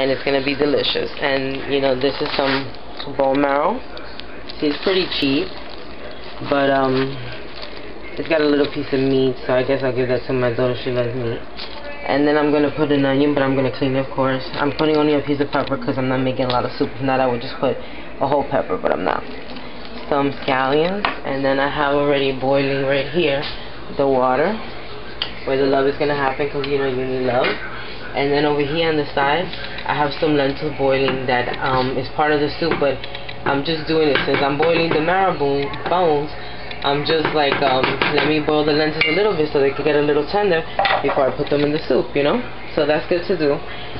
and it's gonna be delicious. And you know, this is some bone marrow. See, it's pretty cheap, but it's got a little piece of meat, so I guess I'll give that to my daughter. She loves meat. And then I'm gonna put an onion, but I'm gonna clean it, of course. I'm putting only a piece of pepper because I'm not making a lot of soup. If not, I would just put a whole pepper, but I'm not. Some scallions, and then I have already boiling right here the water where the love is gonna happen, because you know you need love. And then over here on the side I have some lentils boiling that is part of the soup, but I'm just doing it since I'm boiling the marrow bones. I'm just like let me boil the lentils a little bit so they can get a little tender before I put them in the soup, you know. So that's good to do.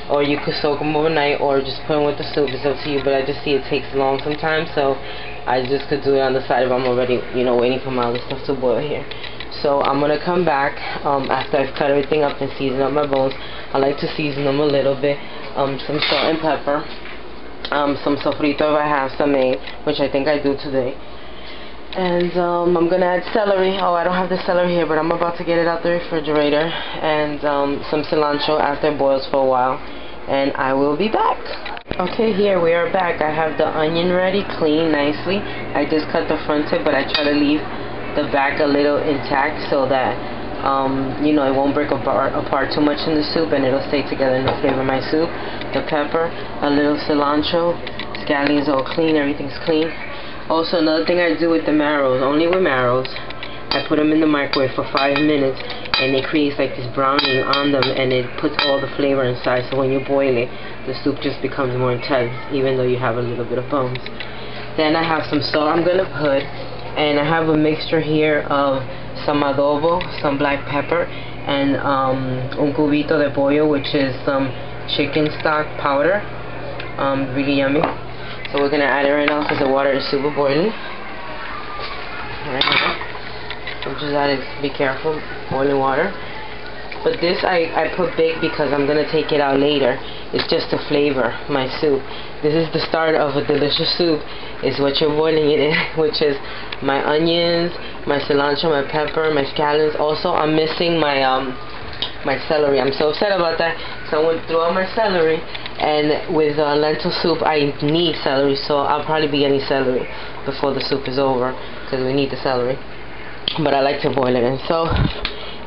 Or you could soak them overnight or just put them with the soup. It's up to you, but I just see it takes long sometimes, so I just could do it on the side if I'm already, you know, waiting for my other stuff to boil here. So I'm gonna come back after I've cut everything up and season up my bones. I like to season them a little bit. Some salt and pepper. Some sofrito if I have some made, which I think I do today. And I'm gonna add celery. Oh, I don't have the celery here, but I'm about to get it out the refrigerator. And some cilantro after it boils for a while. And I will be back. Okay, here we are back. I have the onion ready, clean nicely. I just cut the front tip, but I try to leave the back a little intact so that you know, it won't break apart too much in the soup, and it'll stay together and it'll flavor my soup. The pepper, a little cilantro, scallions all clean, everything's clean. Also, another thing I do with the marrows, only with marrows, I put them in the microwave for 5 minutes, and it creates like this browning on them, and it puts all the flavor inside, so when you boil it, the soup just becomes more intense, even though you have a little bit of bones. Then I have some salt I'm gonna put, and I have a mixture here of some adobo, some black pepper, and un cubito de pollo, which is some chicken stock powder. Really yummy. So we're gonna add it right now because the water is super boiling. Right now. So just add it, be careful, boiling water. But this I put big because I'm gonna take it out later. It's just to flavor my soup. This is the start of a delicious soup, is what you're boiling it in, which is my onions, my cilantro, my pepper, my scallions. Also, I'm missing my my celery. I'm so upset about that. So I went through all my celery, and with lentil soup I need celery, so I'll probably be getting celery before the soup is over because we need the celery. But I like to boil it in. So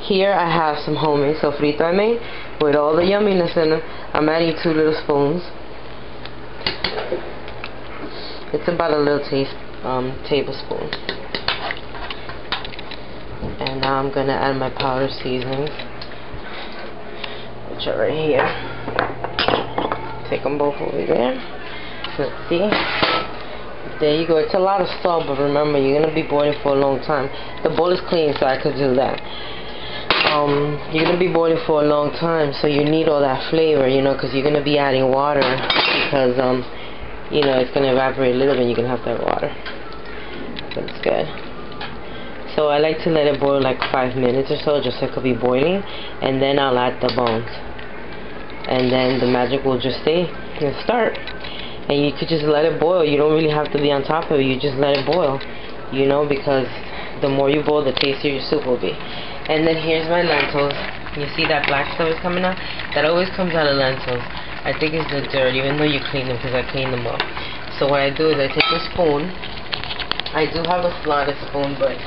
here I have some homemade sofrito I made with all the yumminess in them. I'm adding 2 little spoons. It's about a little tablespoon. And now I'm gonna add my powder seasonings, which are right here. Take them both over there. Let's see. There you go. It's a lot of salt, but remember, you're gonna be boiling for a long time. The bowl is clean, so I could do that. You're gonna be boiling for a long time, so you need all that flavor, you know, because you're gonna be adding water, because you know, it's gonna evaporate a little bit. You're gonna have to add water, but it's good. So I like to let it boil like 5 minutes or so, just so it could be boiling, and then I'll add the bones, and then the magic will just stay and start. And you could just let it boil. You don't really have to be on top of it. You just let it boil, you know, because the more you boil, the tastier your soup will be. And then here's my lentils. You see that black stuff is coming out? That always comes out of lentils. I think it's the dirt, even though you clean them, because I clean them up. So what I do is I take a spoon. I do have a slotted spoon, but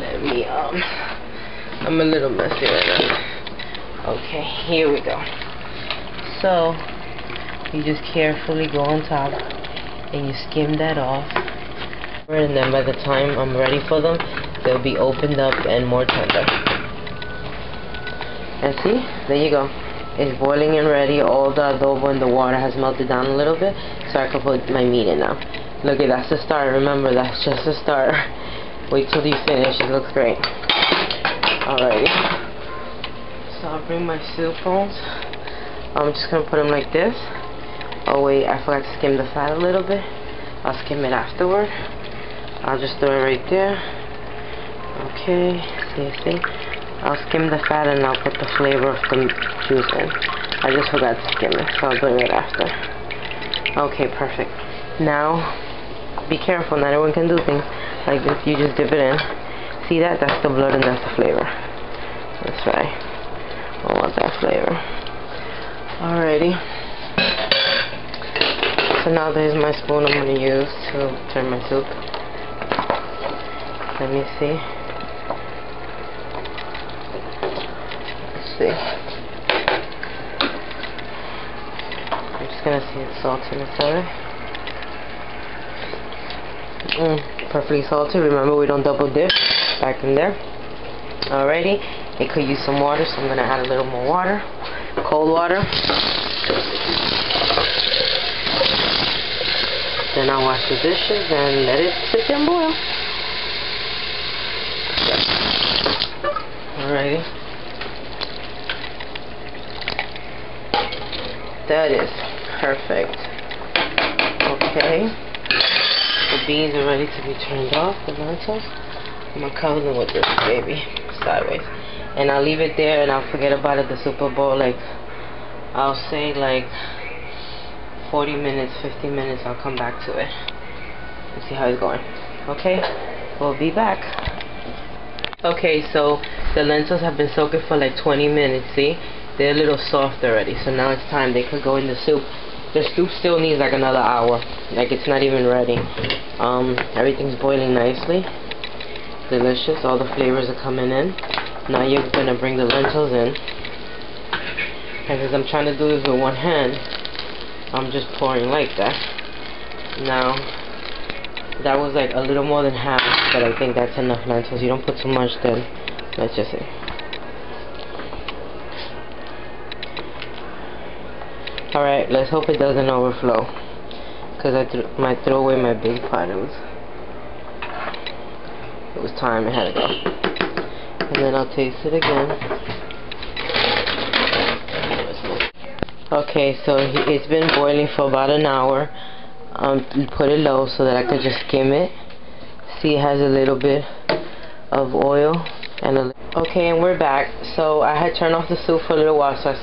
let me, I'm a little messy right now. Okay, here we go. So you just carefully go on top and you skim that off. And then by the time I'm ready for them, they'll be opened up and more tender. And see, there you go. It's boiling and ready. All the adobo and the water has melted down a little bit, so I can put my meat in now. Look, that's the start. Remember, that's just the start. Wait till you finish. It looks great. Alrighty. So I'll bring my soup bowls. I'm just gonna put them like this. Oh wait, I forgot to skim the fat a little bit. I'll skim it afterward. I'll just throw it right there. Okay, see. I'll skim the fat and I'll put the flavor of the juice in. I just forgot to skim it, so I'll do it after. Okay, perfect. Now, be careful. Not everyone can do things like this. You just dip it in. See that? That's the blood and that's the flavor. That's right. I want that flavor. Alrighty. So now there's my spoon I'm going to use to turn my soup. Let me see. Let's see. I'm just going to see it's salty and celery. Perfectly salty. Remember, we don't double dip. Back in there. Alrighty. It could use some water, so I'm going to add a little more water. Cold water. Then I'll wash the dishes and let it sit there and boil. Alrighty. That is perfect. Okay. The beans are ready to be turned off, the lentils. I'm going to cover them with this baby, sideways. And I'll leave it there and I'll forget about it the Super Bowl, like, I'll say like 40 minutes, 50 minutes, I'll come back to it and see how it's going. Okay, we'll be back. Okay, so the lentils have been soaking for like 20 minutes, see? They're a little soft already, so now it's time. They could go in the soup. The soup still needs like another hour. Like, it's not even ready. Everything's boiling nicely. Delicious. All the flavors are coming in. Now you're gonna bring the lentils in. And as I'm trying to do this with one hand, I'm just pouring like that. Now, that was like a little more than half, but I think that's enough lentils. You don't put too much, then let's just see. Alright, let's hope it doesn't overflow, because I might throw away my big pot. It was time, it had to go. And then I'll taste it again. Okay, so it's been boiling for about an hour. Put it low so that I could just skim it. See, it has a little bit of oil and okay, and we're back. So I had turned off the soup for a little while so I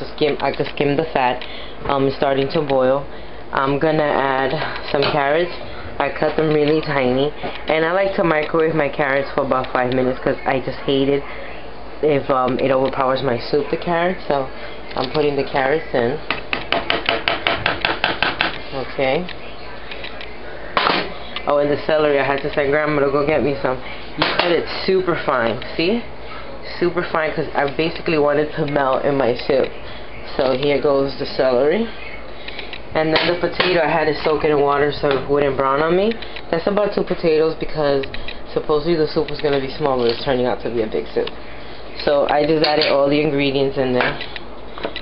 could skim the fat. It's starting to boil. I'm gonna add some carrots. I cut them really tiny, and I like to microwave my carrots for about 5 minutes because I just hate it if it overpowers my soup, the carrots. So I'm putting the carrots in. Okay. Oh, and the celery, I had to say, Grandma, to go get me some. You cut it super fine, see? Super fine, because I basically want it to melt in my soup. So here goes the celery. And then the potato, I had it soak in water so it wouldn't brown on me. That's about 2 potatoes because supposedly the soup was going to be small, but it's turning out to be a big soup. So I just added all the ingredients in there.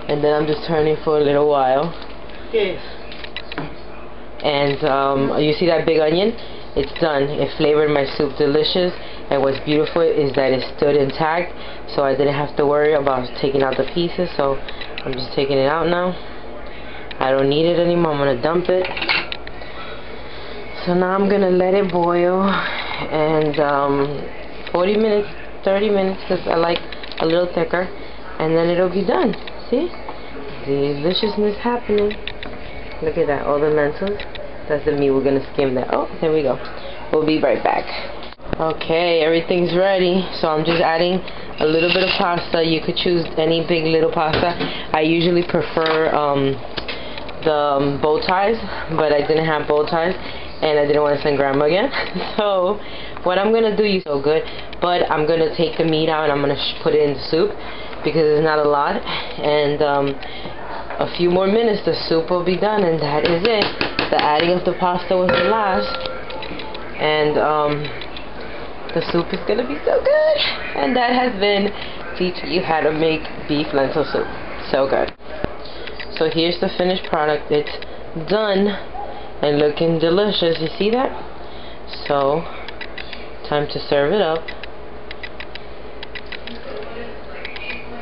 And then I'm just turning for a little while. Yes. And you see that big onion? It's done. It flavored my soup delicious. And what's beautiful is that it stood intact, so I didn't have to worry about taking out the pieces. So I'm just taking it out now. I don't need it anymore. I'm going to dump it. So now I'm going to let it boil. And 40 minutes, 30 minutes, because I like a little thicker. And then it'll be done. See? Deliciousness happening. Look at that, all the lentils. That's the meat. We're going to skim that. Oh, there we go. We'll be right back. Okay, everything's ready. So I'm just adding a little bit of pasta. You could choose any big little pasta. I usually prefer the bow ties, but I didn't have bow ties, and I didn't want to send Grandma again. So what I'm going to do is so good, but I'm going to take the meat out and I'm going to put it in the soup because it's not a lot. And a few more minutes, the soup will be done, and that is it. The adding of the pasta was the last, and the soup is gonna be so good. And that has been teaching you how to make beef lentil soup. So good. So here's the finished product. It's done and looking delicious. You see that? So time to serve it up.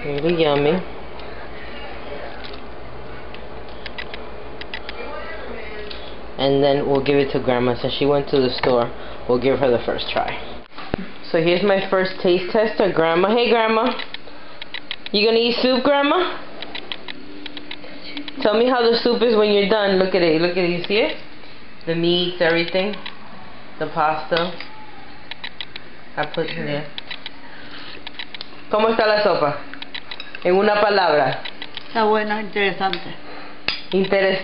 Really yummy. And then we'll give it to Grandma. Since she went to the store, we'll give her the first try. So here's my first taste tester, Grandma. Hey, Grandma. You gonna eat soup, Grandma? Tell me how the soup is when you're done. Look at it. Look at it. You see it? The meats, everything. The pasta. I put it there. ¿Cómo está la sopa? En una palabra. Está buena, interesante. Interesante.